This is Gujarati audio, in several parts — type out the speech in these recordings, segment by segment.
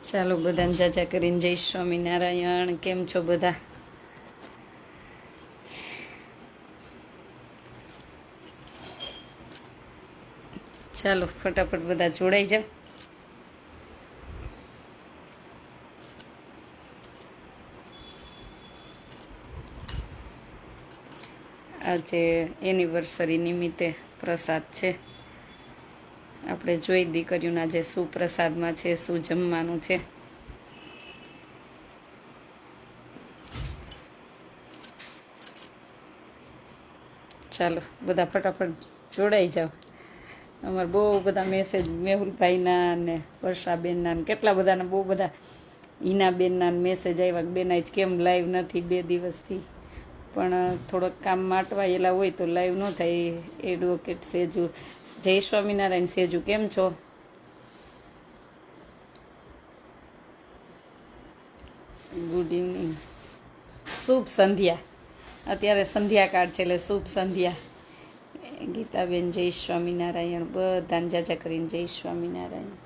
ચાલો બધાને જાજા કરીને જય સ્વામિનારાયણ. કેમ છો બધા? ચાલો ફટાફટ બધા જોડાઈ જાઓ. આજે એનિવર્સરી નિમિત્તે પ્રસાદ છે. આપણે જોઈ દીકરીઓના જે શું પ્રસાદમાં છે, શું જમવાનું છે. ચાલો બધા ફટાફટ જોડાઈ જાઓ. અમારે બહુ બધા મેસેજ મેહુલભાઈના ને વર્ષાબેનના ને કેટલા બધાના બહુ બધા હિનાબેનના મેસેજ આવ્યા. બેન આજ કેમ લાઈવ નથી 2 દિવસથી, પણ થોડોક કામમાં અટવાયેલા હોય તો લાઈવ ન થાય. એડવોકેટ સેજુ, જય સ્વામિનારાયણ. સેજુ કેમ છો? ગુડ ઇવનિંગ, શુભ સંધ્યા. અત્યારે સંધ્યાકાળ છે એટલે શુભ સંધ્યા. ગીતાબેન જય સ્વામિનારાયણ. બધાને જાજા કરીને જય સ્વામિનારાયણ.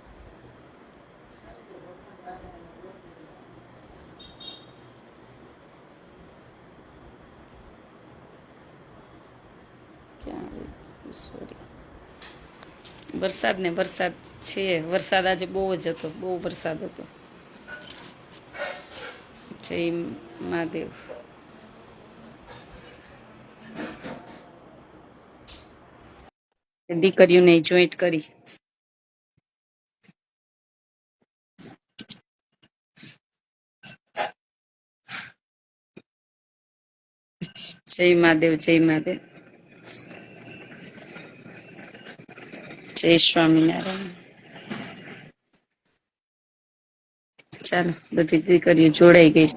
ક્યાં સોરી, વરસાદ ને વરસાદ છે. વરસાદ આજે બહુ જ હતો, બહુ વરસાદ હતો. જય મહાદેવ. દીકરીઓને જોઈન્ટ કરી. જય મહાદેવ, જય મહાદેવ, જય સ્વામિનારાયણ. ચાલો બધી દીકરીઓ જોડાઈ ગઈ.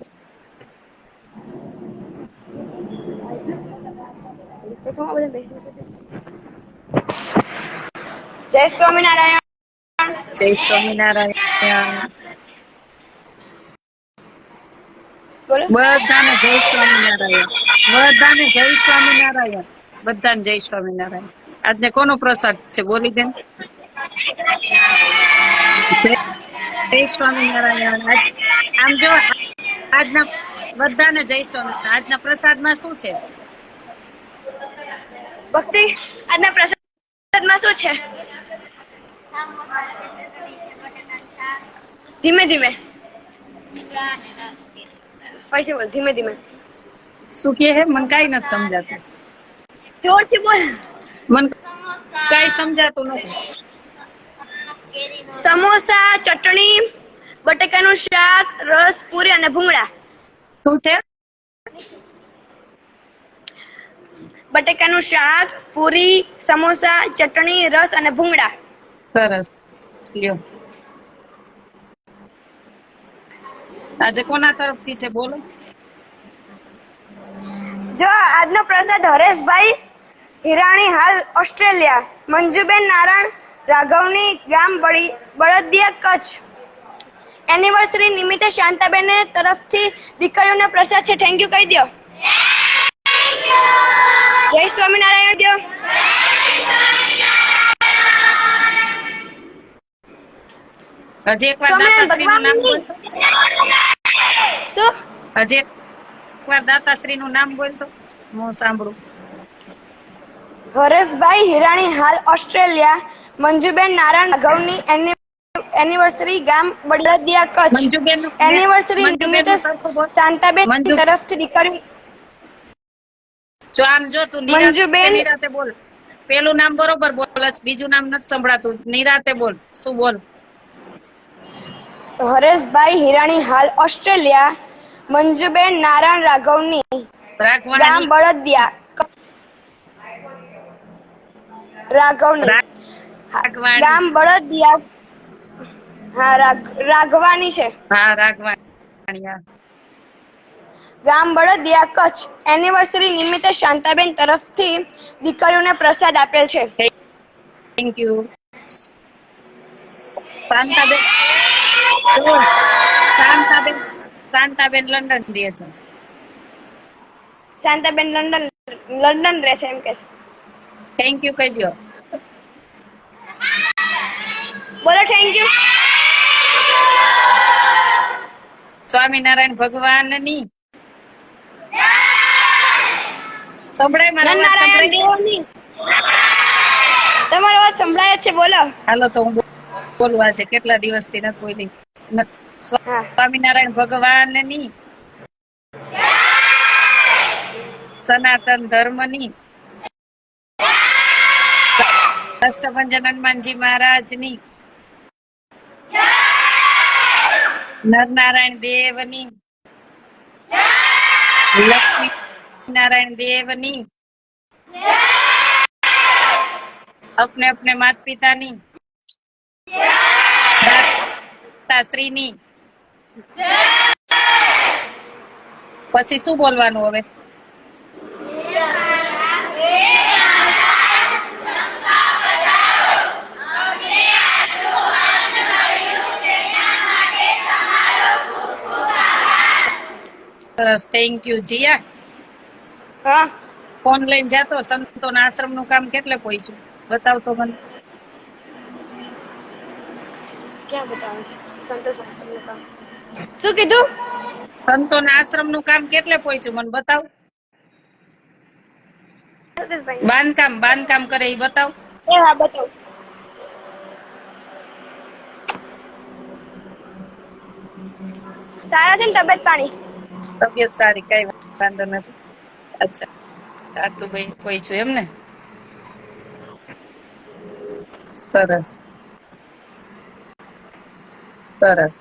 જય સ્વામિનારાયણ. જય સ્વામિનારાયણ. બોલો. બધાને જય સ્વામિનારાયણ. બધાને જય સ્વામિનારાયણ. બધાને જય સ્વામિનારાયણ. આજને કોનો પ્રસાદ છે બોલી બેન? જય સ્વામિનારાયણ. આમ જો આજના બધાને જય સ્વામિનારાયણ. આજના પ્રસાદમાં શું છે? ભક્તિ. આજના પ્રસાદમાં શું છે? ધીમે ધીમે ફરીથી બોલ. ધીમે ધીમે શું કે હે? મને કઈ નથી સમજાતું. જોરથી બોલ. મને કઈ સમજાતું નથી. સમોસા, ચટણી, બટેકાનું શાક, રસ, પૂરી અને ભૂંગળા. શું છે? બટેકાનું શાક, પૂરી, સમોસા, ચટણી, રસ અને ભૂંગળા. સરસ. લ્યો, આજે કોના તરફથી છે બોલો? જો આજનો પ્રસાદ હરેશભાઈ હિરાણી, હાલ ઓસ્ટ્રેલિયા. મંજુબેન નારાયણ રાઘવની, ગામ બળદિયા, કચ્છ. એનિવર્સરી નિમિત્તે શાંતાબેન તરફથી દીકરીઓને પ્રસાદ છે. થેન્ક યુ કહી દો. જય સ્વામિનારાયણ દો. હજી એકવાર સ્વામિનારાયણ દાતાશ્રી નું નામ ભગવાનની. બોલતો. શું? હજી એકવાર દાતાશ્રી નું નામ બોલતો, હું સાંભળું. હરેશભાઈ હિરાણી, હાલ ઓસ્ટ્રેલિયા. મંજુબેન નારાયણ રાઘવની એનિવર્સરી, ગામ બળદિયા, કચ્છ. મંજુબેન નું એનિવર્સરી મંજુબેન નિમિત્તે નું સરખું બોલ. શાંતાબેન મંજુ, તરફથી દીકરી. જો આમ જો તું નિરાતે મંજુબેન નિરાતે બોલ. પેલું નામ બરોબર બોલ, બીજું નામ નથી સંભળાતું. નિરાતે બોલ. શું બોલ? હરેશભાઈ હિરાણી, હાલ ઓસ્ટ્રેલિયા. મંજુબેન નારાયણ રાઘવની, રાખવાણી, ગામ બળદિયા, રાઘવની, રાખવાણી. ગામ બળદિયા. હા, રાઘવાની છે. હા, રાખવાણી. ગામ બળદિયા, કચ્છ. એનિવર્સરી નિમિત્તે શાંતાબેન તરફથી દીકરીઓને પ્રસાદ આપેલ છે. Thank you. શાંતાબેન જો શાંતાબેન શાંતાબેન લંડન દે છે. શાંતાબેન લંડન રહે છે એમ કે છે. થેન્ક યુ કહી દો. બોલો થેન્ક યુ. સ્વામિનારાયણ ભગવાનની સંભળાય મારો અવાજ નરનારાયણ સંભળાય છે? દેવની. તમારો અવાજ સંભળાય જ છે, બોલો. હાલો તો હું બોલું. આજે કેટલા દિવસથી નથી બોલી. હા. સ્વામિનારાયણ ભગવાનની, સનાતન ધર્મની, કષ્ટભંજન હનુમાનજી મહારાજની, નરનારાયણ દેવની, લક્ષ્મી नारायण देव नी, अपने अपने माता पिता नी, दाताश्री ની પછી શું બોલવાનું હવે? સરસ, થેન્ક યુ જીયા. હા. ફોન લઈને જાતો સંતોના આશ્રમ નું કામ કેટલે પહોંચ્યું બતાવતો મને. ક્યાં બતાવે છે સંતોષ આશ્રમનું કામ? શું કીધું? સંતોના આશ્રમ નું કામ કેટલે પહોંચ્યું મને બતાવ. સંતોષભાઈ બાંધકામ કરે એ બતાવ. એ હા બતાવ. સારા છે ને તબિયત પાણી? તબિયત સારી, કઈ વાંધો નથી. અચ્છા, આટલું ભાઈ પહોંચ્યું એમ ને? સરસ સરસ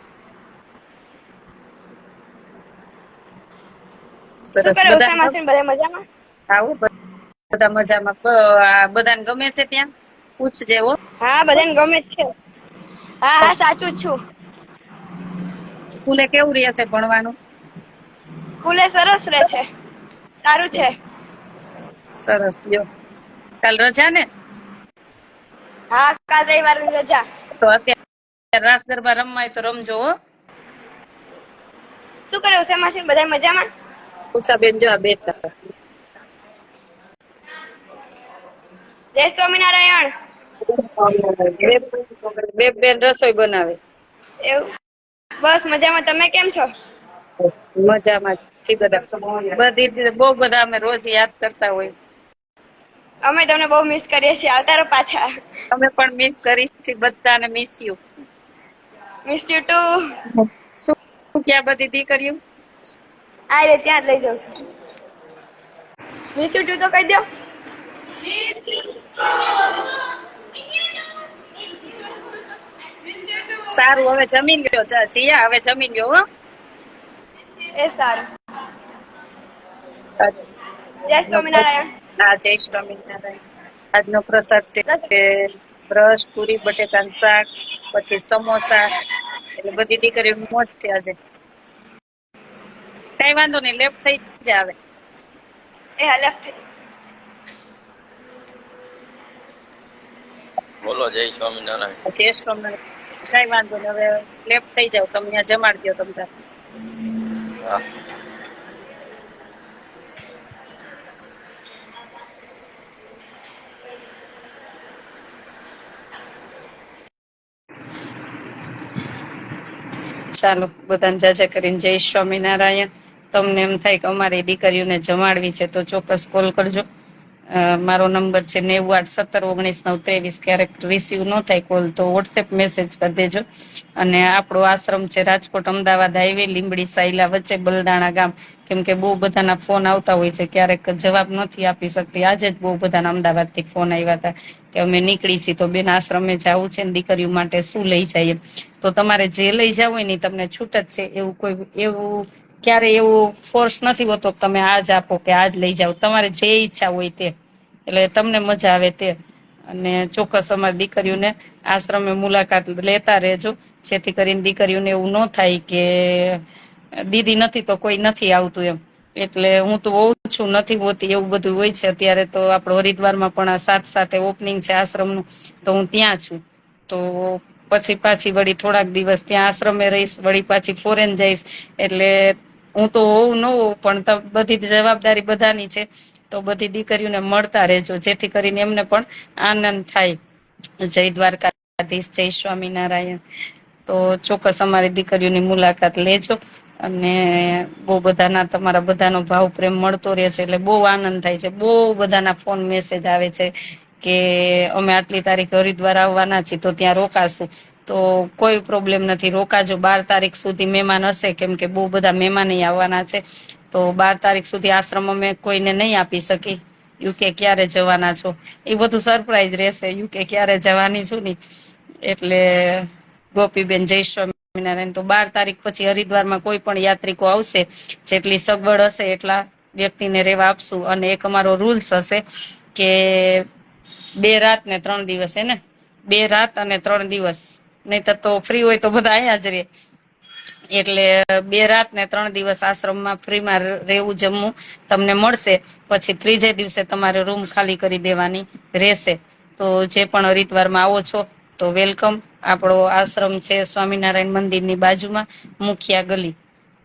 શું સરસ. કરે બધા ઉષા માસી બધા મજામાં? આવો બધા મજામાં. બધાને ગમે છે ત્યાં? પૂછજે હો. હા, બધાને ગમે છે. હા હા, સાચું જ છું. સ્કૂલે કેવું રહે છે ભણવાનું? સ્કૂલે સરસ રહે છે, સારું છે. સરસ લ્યો. કાલ રજા ને? હા, કાલ રવિવારની રજા. તો અત્યારે રાસ ગરબા રમવાય તો રમજો હો. શું કરે ઉષા માસી બધા મજામાં? ઉષાબેન જો આ બેઠા. જય સ્વામિનારાયણ. બેન રસોઈ બનાવે. એવું? બસ મજામાં. તમે કેમ છો? મજામાં છીએ બધા. બહુ બધા અમે રોજ યાદ કરતા હોય. અમે તમને બહુ મિસ કરીએ છીએ. આવતા રહો પાછા. અમે પણ મિસ કરી છીએ, બધાને miss you. Miss you too. શું ક્યાં બધી દીકરીઓ? આ રે ત્યાં જ લઈ જાઉં છું. મિસ યુ ટુ તો કહી દો. સારું, હવે જમી લ્યો. જીયા, હવે જમી લ્યો હો. એ સારું. જય સ્વામિનારાયણ. હા, જય સ્વામિનારાયણ. આજનો પ્રસાદ છે રસ, પૂરી, બટેકાનું શાક, પછી સમોસા. એટલે બધી દીકરીઓ મોજ છે આજે. કઈ વાંધો નહીં, લેફ્ટ થઈ જાય હવે. એ હા, લેફ્ટ. બોલો, જય સ્વામિનારાયણ. જય સ્વામિનારાયણ. કઈ વાંધો નહીં, હવે લેફ્ટ થઈ જાવ. તમને જમાડ દો તમને. હા. ચાલો, બધાને જાજા કરીને જય સ્વામિનારાયણ. તમને એમ થાય કે અમારી દીકરીઓને જમાડવી છે તો ચોક્કસ કોલ કરજો. મારો નંબર છે 9817199323. ક્યારેક રિસીવ ન થાય કોલ તો વોટ્સએપ મેસેજ કરી દેજો. અને આપણો આશ્રમ છે રાજકોટ અમદાવાદ હાઈવે, લીંબડી સાયલા વચ્ચે, બલદાણા ગામ. કેમ કે બહુ બધાના ફોન આવતા હોય છે, ક્યારેક જવાબ નથી આપી શકતી. આજે જ બહુ બધાના અમદાવાદ થી ફોન આવ્યા હતા કે અમે નીકળી છીએ તો બેન આશ્રમે જવું છે ને દીકરીઓ માટે શું લઈ જઈએ. તો તમારે જે લઈ જાવ હોય ને તમને છૂટ જ છે. એવું ક્યારે એવું ફોર્સ નથી હોતો કે તમે આજ આપો કે આજ લઈ જાવ. તમારે જે ઈચ્છા હોય તે, એટલે તમને મજા આવે તે. અને ચોક્કસ અમારી દીકરીઓને આશ્રમે મુલાકાત લેતા રેજો. જેથી કરીને દીકરીઓને એવું ન થાય કે દીદી નથી તો કોઈ નથી આવતું એમ. એટલે હું તો હોઉં છું, નથી હોતી એવું બધું હોય છે. અત્યારે તો આપડો હરિદ્વારમાં પણ આ સાથે ઓપનિંગ છે આશ્રમનું, તો હું ત્યાં છું. તો પછી પાછી વળી થોડાક દિવસ ત્યાં આશ્રમે રહીશ, વળી પાછી ફોરેન જઈશ. એટલે હું તો હોઉં ન હોઉં પણ બધી જ જવાબદારી બધાની છે. તો બધી દીકરીઓને મળતા રેજો, જેથી કરીને એમને પણ આનંદ થાય. જય દ્વારકાધીશ, જય સ્વામિનારાયણ. તો ચોક્કસ અમારી દીકરીઓની મુલાકાત લેજો. અને બહુ બધાના તમારા બધાનો ભાવ પ્રેમ મળતો રહે છે એટલે બહુ આનંદ થાય છે. બહુ બધાના ફોન મેસેજ આવે છે કે અમે આટલી તારીખે હરિદ્વાર આવવાના છીએ તો ત્યાં રોકાશું. તો કોઈ પ્રોબ્લેમ નથી, રોકાજો. 12 તારીખ સુધી મહેમાન હશે, કેમ કે બહુ બધા મહેમાન આવવાના છે. તો 12 તારીખ સુધી આશ્રમ અમે કોઈને નહીં આપી શકી. યુકે ક્યારે જવાના છો એ બધું સરપ્રાઈઝ રહેશે. યુકે ક્યારે જવાની છું ને એટલે ગોપીબેન જય સ્વામિનારાયણ. તો 12 તારીખ પછી હરિદ્વારમાં કોઈ પણ યાત્રિકો આવશે, જેટલી સગવડ હશે એટલા વ્યક્તિને રહેવા આપશું. અને એક અમારો રૂલ્સ હશે કે 2 રાત ને 3 દિવસ, હે ને 2 રાત અને 3 દિવસ, નહીતર તો ફ્રી હોય તો બધા અહીંયા જ રહે. એટલે 2 રાત ને 3 દિવસ આશ્રમમાં ફ્રીમાં રહેવું જમવું તમને મળશે. પછી 3જે દિવસે તમારે રૂમ ખાલી કરી દેવાની રહેશે. તો જે પણ હરિદ્વારમાં આવો છો તો વેલકમ. આપણો આશ્રમ છે સ્વામિનારાયણ મંદિરની બાજુમાં, મુખિયા ગલી.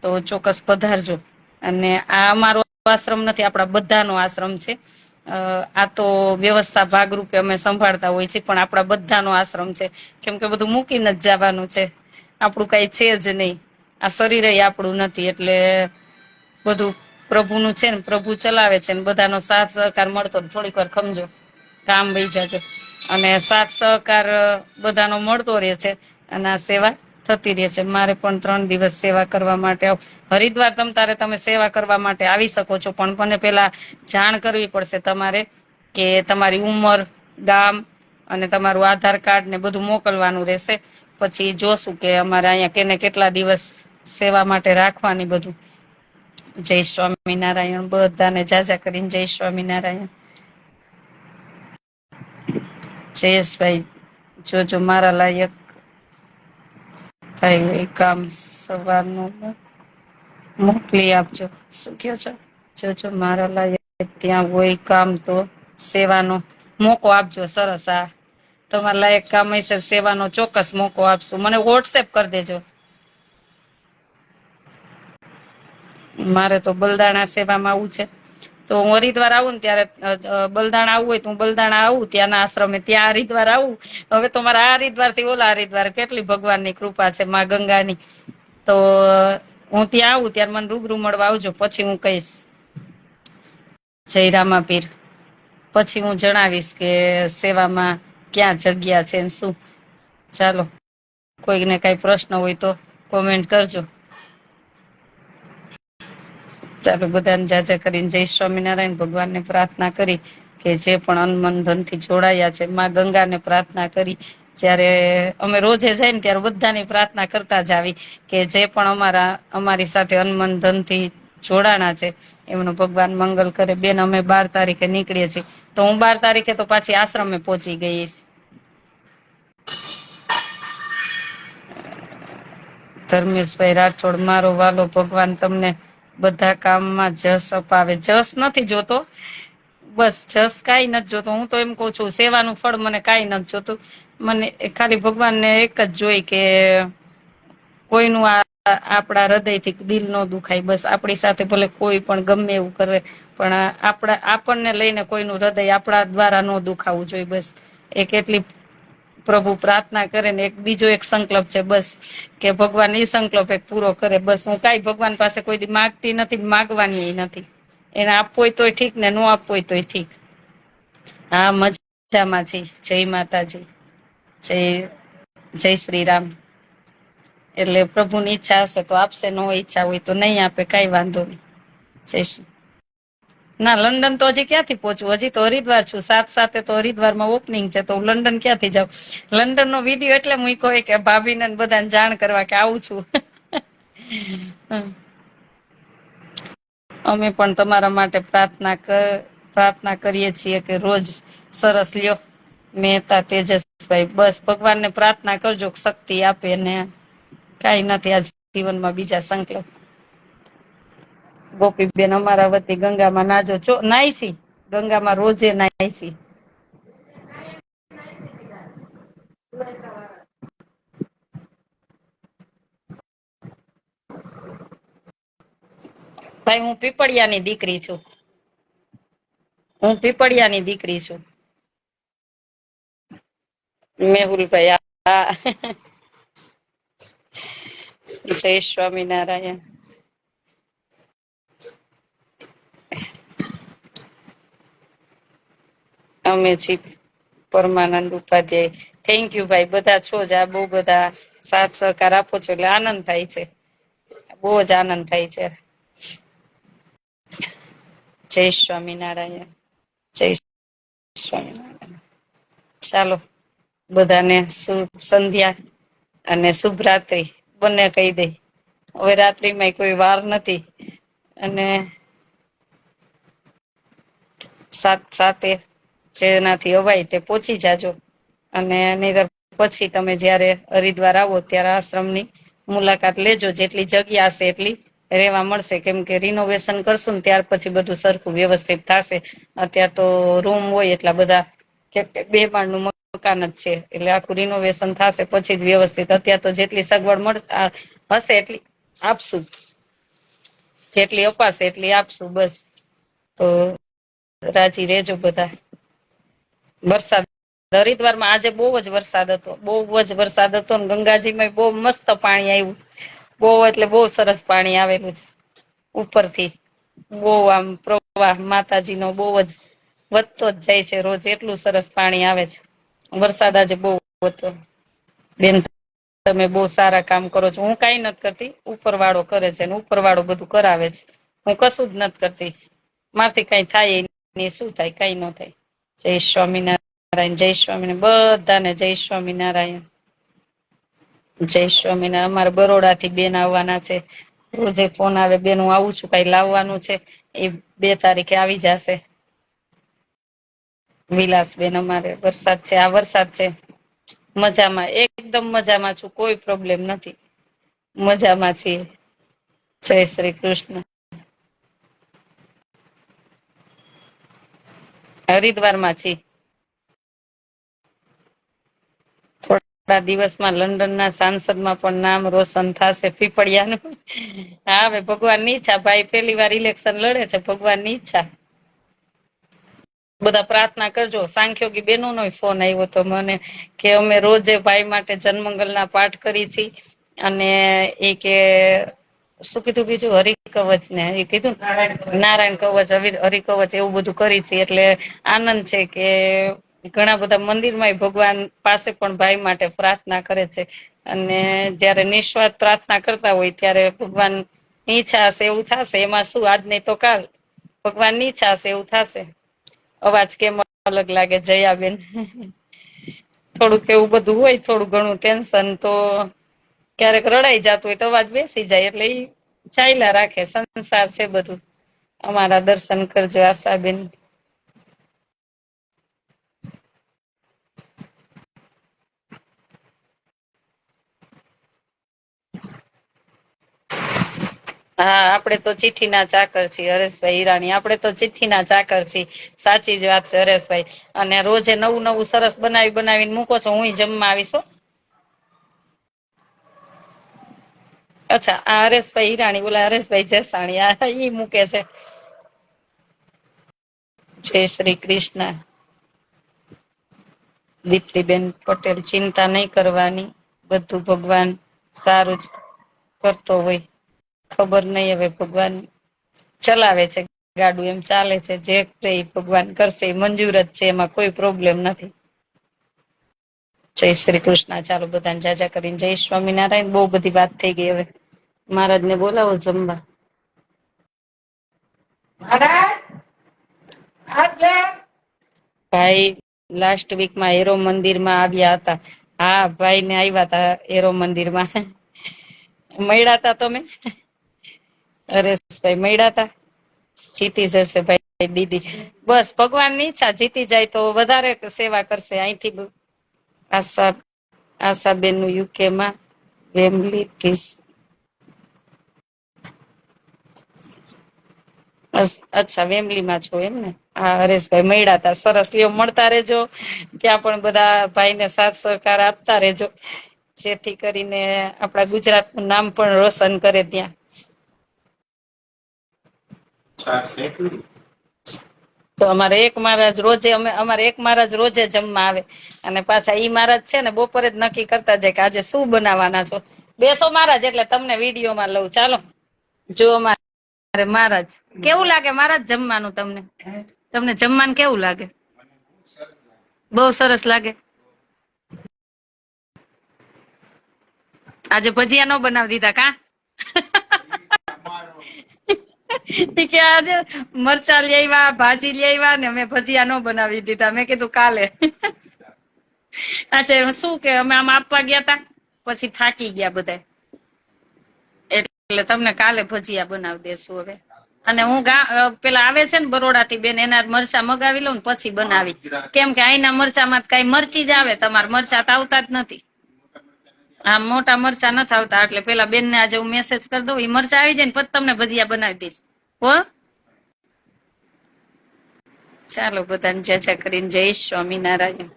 તો ચોક્કસ પધારજો. અને આ અમારો આશ્રમ નથી, આપણા બધાનો આશ્રમ છે. આ તો વ્યવસ્થા ભાગરૂપે અમે સંભાળતા હોય છીએ, પણ આપણા બધાનો આશ્રમ છે. કેમ કે બધું મૂકીને જ જવાનું છે, આપણું કઈ છે જ નહીં. આ શરીર આપણું નથી, એટલે બધું પ્રભુનું છે ને, પ્રભુ ચલાવે છે ને. બધાનો સાથ સહકાર મળતો થોડીક વાર ખમજો, કામ વહી જાજો. અને સાથ સહકાર બધાનો મળતો રહે છે અને આ સેવા થતી રહે છે. મારે પણ 3 દિવસ સેવા કરવા માટે હરિદ્વાર તારે તમે સેવા કરવા માટે આવી શકો છો, પણ મને પેલા જાણ કરવી પડશે તમારે કે તમારી ઉંમર, ગામ અને તમારું આધાર કાર્ડ ને બધું મોકલવાનું રહેશે. પછી જોશું કે અમારે અહીંયા કેને કેટલા દિવસ સેવા માટે રાખવાની બધું. જય સ્વામિનારાયણ. બધાને જાજા કરીને જય સ્વામિનારાયણ. જયેશભાઈ, જોજો મારા લાયક થાય એ કામ સવારનું મોકલી આપજો. શું કહો છો? જોજો મારા લાયક ત્યાં હોય કામ તો સેવાનો મોકો આપજો. સરસ. આ તમારા લાયક કામ હશે, સેવાનો ચોક્કસ મોકો આપશું. મને વોટ્સએપ કરી દેજો. મારે તો બલદાણા સેવામાં આવું છે. તો હું હરિદ્વાર આવું ને ત્યારે બલદાણા આવવું હોય તો હું બલદાણા આવું, ત્યાંના આશ્રમે. ત્યાં હરિદ્વાર આવું. હવે તો મારા આ હરિદ્વાર થી ઓલા હરિદ્વાર, કેટલી ભગવાનની કૃપા છે, માં ગંગાની. તો હું ત્યાં આવું ત્યારે મને રૂબરૂ મળવા આવજો, પછી હું કહીશ. જય રામાપીર. પછી હું જણાવીશ કે સેવામાં ક્યાં જગ્યા છે ને શું. ચાલો, કોઈને કઈ પ્રશ્ન હોય તો કોમેન્ટ કરજો. ચાલો, બધાને જાજા કરીને જય સ્વામિનારાયણ. ભગવાનને પ્રાર્થના કરી કે જે પણ અન્ન મન ધનથી જોડાયા છે, માં ગંગાને પ્રાર્થના કરી. જ્યારે અમે રોજે જાય ને ત્યારે બધાની પ્રાર્થના કરતા જ આવી કે જે પણ અમારી સાથે અન્ન મન ધનથી જોડાણા છે એમનું ભગવાન મંગલ કરે. બેન, અમે 12 તારીખે નીકળીએ છીએ, તો હું 12 તારીખે તો પાછી આશ્રમે પહોંચી ગઈશ. ધર્મેશભાઈ રાઠોડ, મારો વાલો ભગવાન તમને બધા કામમાં જસ અપાવે. જસ નથી જોતો, બસ જસ કાઈ નથી જોતો. હું તો એમ કઉ છું, સેવાનું ફળ મને કાઈ નથી જોતું. મને ખાલી ભગવાનને એક જ જોઈ કે કોઈનું આપણા હૃદયથી દિલ ન દુખાય. બસ આપણી સાથે ભલે કોઈ પણ ગમે એવું કરે, પણ આપણને લઈને કોઈનું હૃદય આપણા દ્વારા ન દુખાવું જોઈએ. બસ એક એટલી પ્રભુ પ્રાર્થના કરે ને એક બીજો એક સંકલ્પ છે, બસ કે ભગવાન ઈ સંકલ્પ એક પૂરો કરે. બસ હું કઈ ભગવાન પાસે કોઈ દી માગતી નથી, માગવાની નથી. એને આપવો હોય તોય ઠીક ને, ન આપવો હોય તોય ઠીક. હા, મજામાં છે. જય માતાજી. જય શ્રી રામ. એટલે પ્રભુની ઈચ્છા હશે તો આપશે, ન ઈચ્છા હોય તો નહીં આપે. કઈ વાંધો નહીં. જય શ્રી ના, લંડન તો હજી ક્યાંથી પહોંચવું? હજી તો હરિદ્વાર છું. સાથે તો હરિદ્વારમાં ઓપનિંગ છે, તો હું લંડન ક્યાંથી જાઉં? લંડન નો વિડીયો એટલે મૂક્યો હોય કે ભાભીને બધાને જાણ કરવા કે આવું છું. અમે પણ તમારા માટે પ્રાર્થના કરીએ છીએ કે રોજ સરસ લ્યો. મહેતા તેજસભાઈ, બસ ભગવાનને પ્રાર્થના કરજો, શક્તિ આપે ને. કઈ નથી આ જીવનમાં બીજા સંકલ્પ. ગોપીબેન, અમારા વતી ગંગામાં નાજો. નાય છી, ગંગામાં રોજે નાય છી. ભાઈ, હું પીપળિયાની દીકરી છું. હું પીપળિયાની દીકરી છું. મેહુલભાઈ, હા. જય સ્વામિનારાયણ. અમે છીએ પરમાનંદ ઉપાધ્યાય. થેન્ક યુ ભાઈ, બધા છો જ આ બહુ બધા સાથ સહકાર આપો છો એટલે આનંદ થાય છે, બહુ જ આનંદ થાય છે. જય સ્વામિનારાયણ, જય સ્વામિનારાયણ. ચાલો બધાને શુભ સંધ્યા અને શુભ રાત્રિ બંને કહી દઈ. હવે રાત્રિમાં કોઈ વાર નથી અને સાથે જેનાથી અવાય તે પહોંચી જાજો. અને નહીતર પછી તમે જયારે હરિદ્વાર આવો ત્યારે આશ્રમની મુલાકાત લેજો. જેટલી જગ્યા હશે એટલી રેવા મળશે, કેમ કે રિનોવેશન કરશું ને ત્યાર પછી બધું સરખું વ્યવસ્થિત થશે. અત્યારે તો રૂમ હોય એટલા બધા, કે 2 માળનું મકાન જ છે એટલે આખું રિનોવેશન થશે પછી જ વ્યવસ્થિત. અત્યારે તો જેટલી સગવડ હશે એટલી આપશું, જેટલી અપાશે એટલી આપશું બસ. તો રાજી રેજો બધા. વરસાદ હરિદ્વારમાં આજે બહુ જ વરસાદ હતો, બહુ જ વરસાદ હતો ને ગંગાજીમાં બહુ મસ્ત પાણી આવ્યું, બહુ એટલે બહુ સરસ પાણી આવેલું છે ઉપરથી. બહુ આમ પ્રવાહ માતાજીનો બહુ જ વધતો જ જાય છે રોજ, એટલું સરસ પાણી આવે છે. વરસાદ આજે બહુ હતો. બેન તમે બહુ સારા કામ કરો છો. હું કઈ નથી કરતી, ઉપર વાળો કરે છે ને ઉપર વાળો બધું કરાવે છે. હું કશું જ નથી કરતી, મારથી કઈ થાય ને શું થાય, કઈ ન થાય. જય સ્વામિનારાયણ, જય સ્વામિનારાયણ બધાને, જય સ્વામિનારાયણ, જય સ્વામિનારાયણ. અમારે બરોડા થી બેન આવવાના છે, રોજે ફોન આવે બેન હું આવું છું, કઈ લાવવાનું છે. એ 2 તારીખે આવી જશે. વિલાસબેન અમારે વરસાદ છે, આ વરસાદ છે. મજામાં, એકદમ મજામાં છું, કોઈ પ્રોબ્લેમ નથી, મજામાં છીએ. જય શ્રી કૃષ્ણ. હરિદ્વારમાં છીએ. થોડા દિવસમાં લંડનના સાંસદમાં પણ નામ રોશન થશે પીપળિયાનું. હા હવે ભગવાનની ઈચ્છા, ભાઈ પહેલી વાર ઇલેક્શન લડે છે, ભગવાનની ઈચ્છા. બધા પ્રાર્થના કરજો. સાંખ્યોગી બેનોનો ફોન આવ્યો હતો મને કે અમે રોજે ભાઈ માટે જન્મંગલના પાઠ કરી છીએ, અને એ કે શું કીધું બીજું, હરિકવચ ને એ કીધું નારાયણ કવચ, હરિકવચ એવું બધું કરી છે. એટલે આનંદ છે કે ઘણા બધા મંદિરમાં ભગવાન પાસે પણ ભાઈ માટે પ્રાર્થના કરે છે. અને જયારે નિસ્વાર્થ પ્રાર્થના કરતા હોય ત્યારે ભગવાન ની ઈચ્છા હશે એવું થશે. એમાં શું, આજ નહીં તો કાલ ભગવાનની ઈચ્છા હશે એવું થશે. અવાજ કેમ અલગ લાગે જયાબેન? થોડુંક એવું બધું હોય, થોડું ઘણું ટેન્શન તો ક્યારેક રડાઈ જતું હોય તો અવાજ બેસી જાય, એટલે ઈ ચાલ્યા રાખે, સંસાર છે બધું. અમારા દર્શન કરજો આશાબેન. હા, આપણે તો ચિઠ્ઠીના ચાકર છીએ હરેશભાઈ ઈરાણી, આપણે તો ચિઠ્ઠીના ચાકર છીએ. સાચી જ વાત છે હરેશભાઈ. અને રોજે નવું નવું સરસ બનાવીને મૂકો છો, હું જમવા આવીશ હો. અચ્છા, આ હરેશભાઈ ઈરાણી, બોલા હરેશભાઈ જસાણી, આ ઈ મૂકે છે. જય શ્રી કૃષ્ણ. દીપ્તિબેન પટેલ, ચિંતા નહીં કરવાની, બધું ભગવાન સારું જ કરતો હોય. ખબર નહીં હવે ભગવાન ચલાવે છે ગાડું, એમ ચાલે છે. જે ભગવાન કરશે એ મંજૂર જ છે, એમાં કોઈ પ્રોબ્લેમ નથી. જય શ્રી કૃષ્ણ. ચાલો બધાને જાજા કરીને જય સ્વામિનારાયણ. બહુ બધી વાત થઈ ગઈ, હવે મહારાજને બોલાવો જમવા. ભાઈ લાસ્ટ વીકમાં એરો મંદિરમાં આવ્યા હતા. હા, ભાઈ ને આવ્યા હતા એરો મંદિરમાં. મળ્યા તા તમે? હરેશભાઈ મળ્યા તા? જીતી જશે ભાઈ દીદી, બસ ભગવાનની ઈચ્છા. જીતી જાય તો વધારે સેવા કરશે અહીંથી. આશાબેન નું યુકેમાં વેમલી થી. અચ્છા, વેમલીમાં છો એમ ને? હા હરેશભાઈ મળ્યા તા, સરસ લ્યો, મળતા રેજો. ત્યાં પણ બધા ભાઈને સાથ સહકાર આપતા રેજો, જેથી કરીને આપણા ગુજરાતનું નામ પણ રોશન કરે ત્યાં. તો અમારે એક મહારાજ રોજે જમવા આવે. અને પાછા ઈ મહારાજ છે ને બપોરે જ નક્કી કરતા જાય કે આજે શું બનાવવાના છો. બેસો મહારાજ, એટલે તમને વિડીયોમાં લઉં. ચાલો જો અમારે મહારાજ કેવું લાગે? મહારાજ જમવાનું તમને જમવાનું કેવું લાગે? બહુ સરસ લાગે. આજે ભજીયા નો બનાવી દીધા કા? ઈ કે આજે મરચા લઈ આવ્યા, ભાજી લઈ આવ્યા ને અમે ભજીયા નો બનાવી દીધા. મેં કીધું કાલે. અચ્છા શું કે અમે આમ આપવા ગયા તા પછી થાકી ગયા બધા, એટલે તમને કાલે ભજીયા બનાવી દેશું હવે. અને હું પેલા આવે છે ને બરોડા થી બેન, એના મરચા મગાવી લઉં ને પછી બનાવી, કેમ કે અહીંના મરચામાં કઈ મરચી જ આવે, તમારે મરચા તો આવતા જ નથી. આ મોટા મરચા નથી આવતા, એટલે પેલા બેન ને આજે હું મેસેજ કરી દઉં, એ મરચા આવી જાય ને પછી તમને ભજીયા બનાવી દઈશ હો. ચાલો બધાને જય કરીને જય સ્વામિનારાયણ.